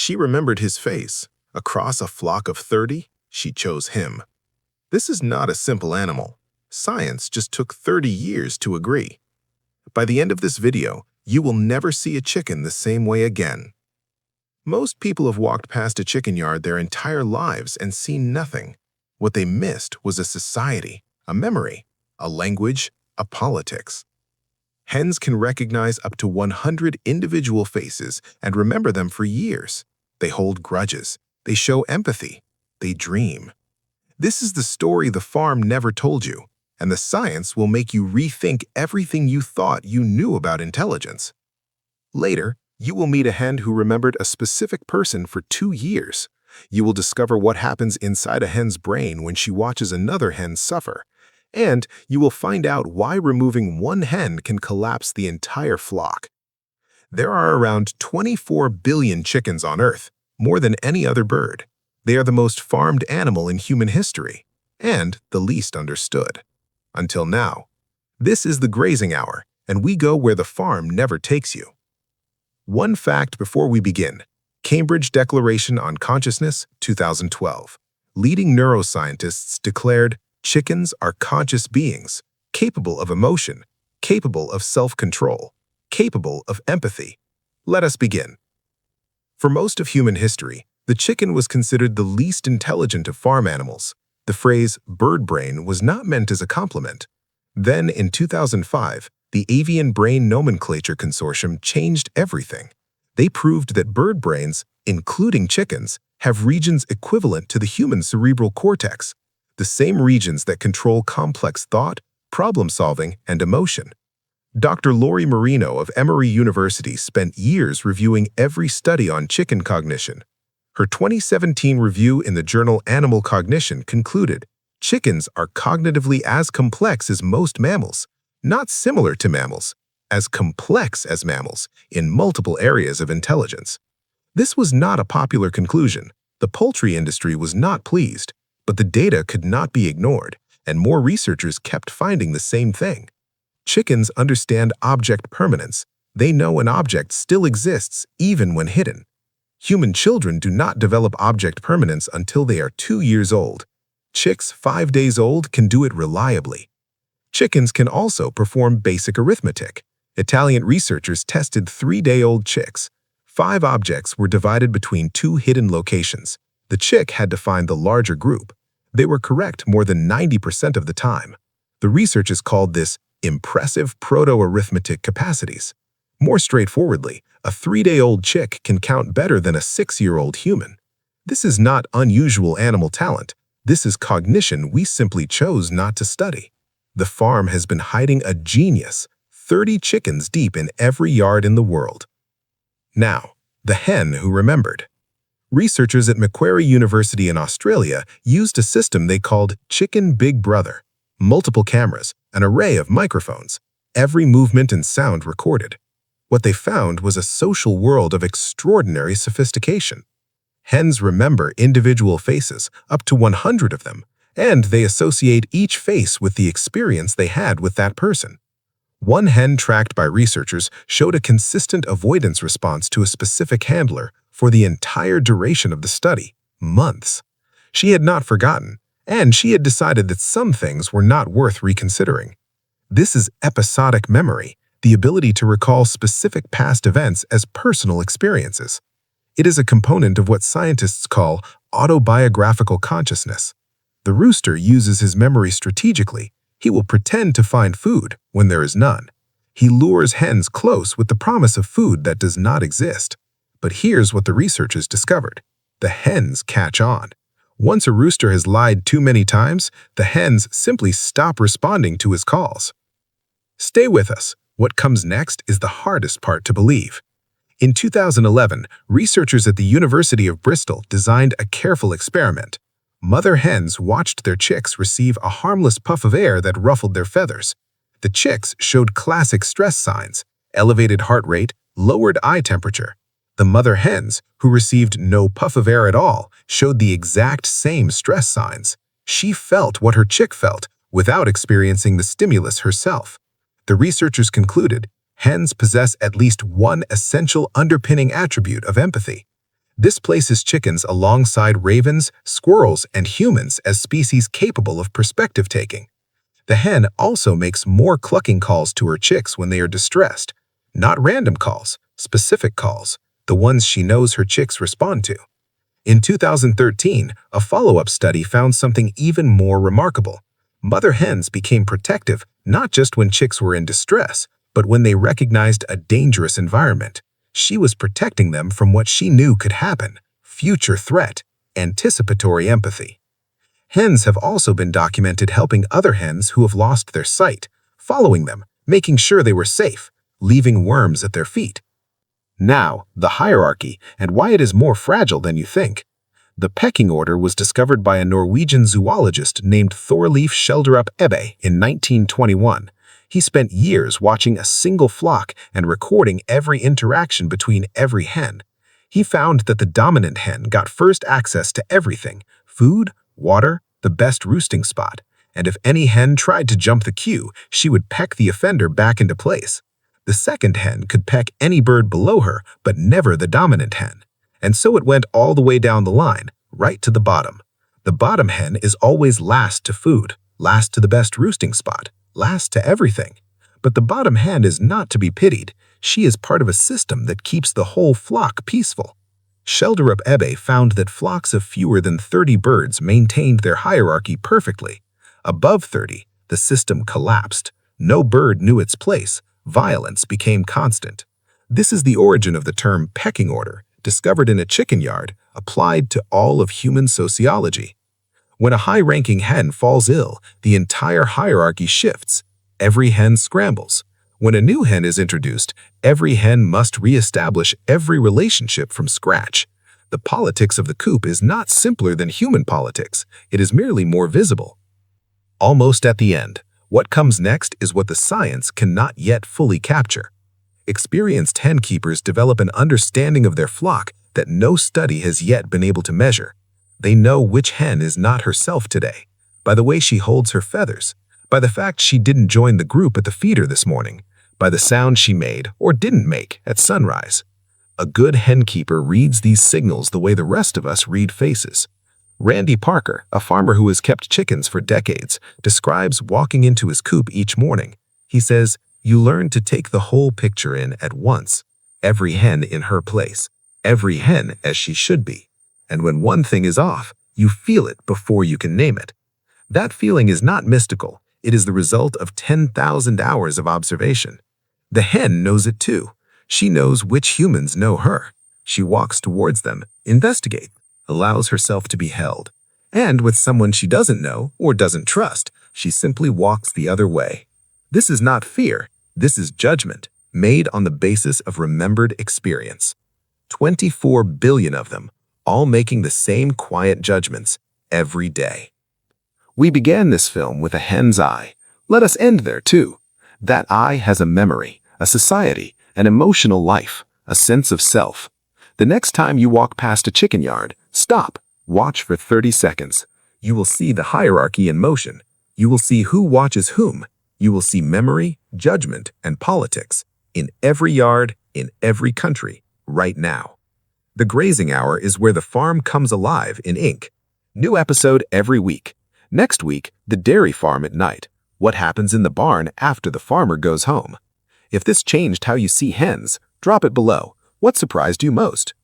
She remembered his face. Across a flock of 30, she chose him. This is not a simple animal. Science just took 30 years to agree. By the end of this video, you will never see a chicken the same way again. Most people have walked past a chicken yard their entire lives and seen nothing. What they missed was a society, a memory, a language, a politics. Hens can recognize up to 100 individual faces and remember them for years. They hold grudges. They show empathy. They dream. This is the story the farm never told you, and the science will make you rethink everything you thought you knew about intelligence. Later, you will meet a hen who remembered a specific person for 2 years. You will discover what happens inside a hen's brain when she watches another hen suffer. And you will find out why removing one hen can collapse the entire flock. There are around 24 billion chickens on Earth, more than any other bird. They are the most farmed animal in human history, and the least understood. Until now. This is the Grazing Hour, and we go where the farm never takes you. One fact before we begin. Cambridge Declaration on Consciousness, 2012. Leading neuroscientists declared, chickens are conscious beings, capable of emotion, capable of self-control, capable of empathy. Let us begin. For most of human history, the chicken was considered the least intelligent of farm animals. The phrase bird brain was not meant as a compliment. Then, in 2005, the Avian Brain Nomenclature Consortium changed everything. They proved that bird brains, including chickens, have regions equivalent to the human cerebral cortex, the same regions that control complex thought, problem-solving, and emotion. Dr. Lori Marino of Emory University spent years reviewing every study on chicken cognition. Her 2017 review in the journal Animal Cognition concluded, chickens are cognitively as complex as most mammals, not similar to mammals, as complex as mammals in multiple areas of intelligence. This was not a popular conclusion. The poultry industry was not pleased, but the data could not be ignored, and more researchers kept finding the same thing. Chickens understand object permanence. They know an object still exists even when hidden. Human children do not develop object permanence until they are 2 years old. Chicks 5 days old can do it reliably. Chickens can also perform basic arithmetic. Italian researchers tested 3-day-old chicks. 5 objects were divided between 2 hidden locations. The chick had to find the larger group. They were correct more than 90% of the time. The researchers called this impressive proto-arithmetic capacities. More straightforwardly, a 3-day-old chick can count better than a 6-year-old human. This is not unusual animal talent. This is cognition we simply chose not to study. The farm has been hiding a genius, 30 chickens deep in every yard in the world. Now, the hen who remembered. Researchers at Macquarie University in Australia used a system they called Chicken Big Brother. Multiple cameras, an array of microphones, every movement and sound recorded. What they found was a social world of extraordinary sophistication. Hens remember individual faces, up to 100 of them, and they associate each face with the experience they had with that person. One hen tracked by researchers showed a consistent avoidance response to a specific handler for the entire duration of the study, months. She had not forgotten, and she had decided that some things were not worth reconsidering. This is episodic memory, the ability to recall specific past events as personal experiences. It is a component of what scientists call autobiographical consciousness. The rooster uses his memory strategically. He will pretend to find food when there is none. He lures hens close with the promise of food that does not exist. But here's what the researchers discovered. The hens catch on. Once a rooster has lied too many times, the hens simply stop responding to his calls. Stay with us. What comes next is the hardest part to believe. In 2011, researchers at the University of Bristol designed a careful experiment. Mother hens watched their chicks receive a harmless puff of air that ruffled their feathers. The chicks showed classic stress signs, elevated heart rate, lowered eye temperature. The mother hens, who received no puff of air at all, showed the exact same stress signs. She felt what her chick felt without experiencing the stimulus herself. The researchers concluded hens possess at least one essential underpinning attribute of empathy. This places chickens alongside ravens, squirrels, and humans as species capable of perspective taking. The hen also makes more clucking calls to her chicks when they are distressed. Not random calls, specific calls, the ones she knows her chicks respond to. In 2013, a follow-up study found something even more remarkable. Mother hens became protective not just when chicks were in distress, but when they recognized a dangerous environment. She was protecting them from what she knew could happen: future threat, anticipatory empathy. Hens have also been documented helping other hens who have lost their sight, following them, making sure they were safe, leaving worms at their feet. Now, the hierarchy and why it is more fragile than you think. The pecking order was discovered by a Norwegian zoologist named Thorleif Schjelderup Ebbe in 1921. He spent years watching a single flock and recording every interaction between every hen. He found that the dominant hen got first access to everything: food, water, the best roosting spot, and if any hen tried to jump the queue, she would peck the offender back into place. The second hen could peck any bird below her, but never the dominant hen. And so it went all the way down the line, right to the bottom. The bottom hen is always last to food, last to the best roosting spot, last to everything. But the bottom hen is not to be pitied. She is part of a system that keeps the whole flock peaceful. Schjelderup Ebbe found that flocks of fewer than 30 birds maintained their hierarchy perfectly. Above 30, the system collapsed. No bird knew its place. Violence became constant. This is the origin of the term pecking order, discovered in a chicken yard, applied to all of human sociology. When a high-ranking hen falls ill, the entire hierarchy shifts. Every hen scrambles. When a new hen is introduced, every hen must re-establish every relationship from scratch. The politics of the coop is not simpler than human politics. It is merely more visible. Almost at the end, what comes next is what the science cannot yet fully capture. Experienced hen keepers develop an understanding of their flock that no study has yet been able to measure. They know which hen is not herself today, by the way she holds her feathers, by the fact she didn't join the group at the feeder this morning, by the sound she made or didn't make at sunrise. A good hen keeper reads these signals the way the rest of us read faces. Randy Parker, a farmer who has kept chickens for decades, describes walking into his coop each morning. He says, "You learn to take the whole picture in at once. Every hen in her place. Every hen as she should be. And when one thing is off, you feel it before you can name it." That feeling is not mystical. It is the result of 10,000 hours of observation. The hen knows it too. She knows which humans know her. She walks towards them, investigates, allows herself to be held. And with someone she doesn't know or doesn't trust, she simply walks the other way. This is not fear. This is judgment, made on the basis of remembered experience. 24 billion of them, all making the same quiet judgments every day. We began this film with a hen's eye. Let us end there too. That eye has a memory, a society, an emotional life, a sense of self. The next time you walk past a chicken yard, stop, watch for 30 seconds. You will see the hierarchy in motion. You will see who watches whom. You will see memory, judgment, and politics in every yard, in every country, right now. The Grazing Hour is where the farm comes alive in ink. New episode every week. Next week, the dairy farm at night. What happens in the barn after the farmer goes home? If this changed how you see hens, drop it below. What surprised you most?